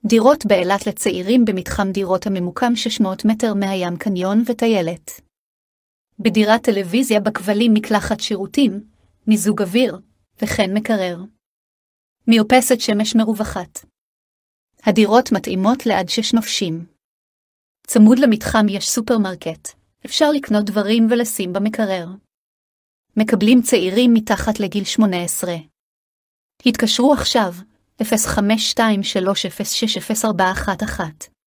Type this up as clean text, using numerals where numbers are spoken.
דירות באילת לצעירים במתחם דירות הממוקם 600 מטר מהים, קניון וטיילת. בדירת טלוויזיה בכבלים, מקלחת, שירותים, מיזוג אוויר, וכן מקרר. מרפסת שמש מרווחת. הדירות מתאימות לעד 6 נופשים. צמוד למתחם יש סופרמרקט, אפשר לקנות דברים ולשים במקרר. מקבלים צעירים מתחת לגיל 18. התקשרו עכשיו, 0523060411.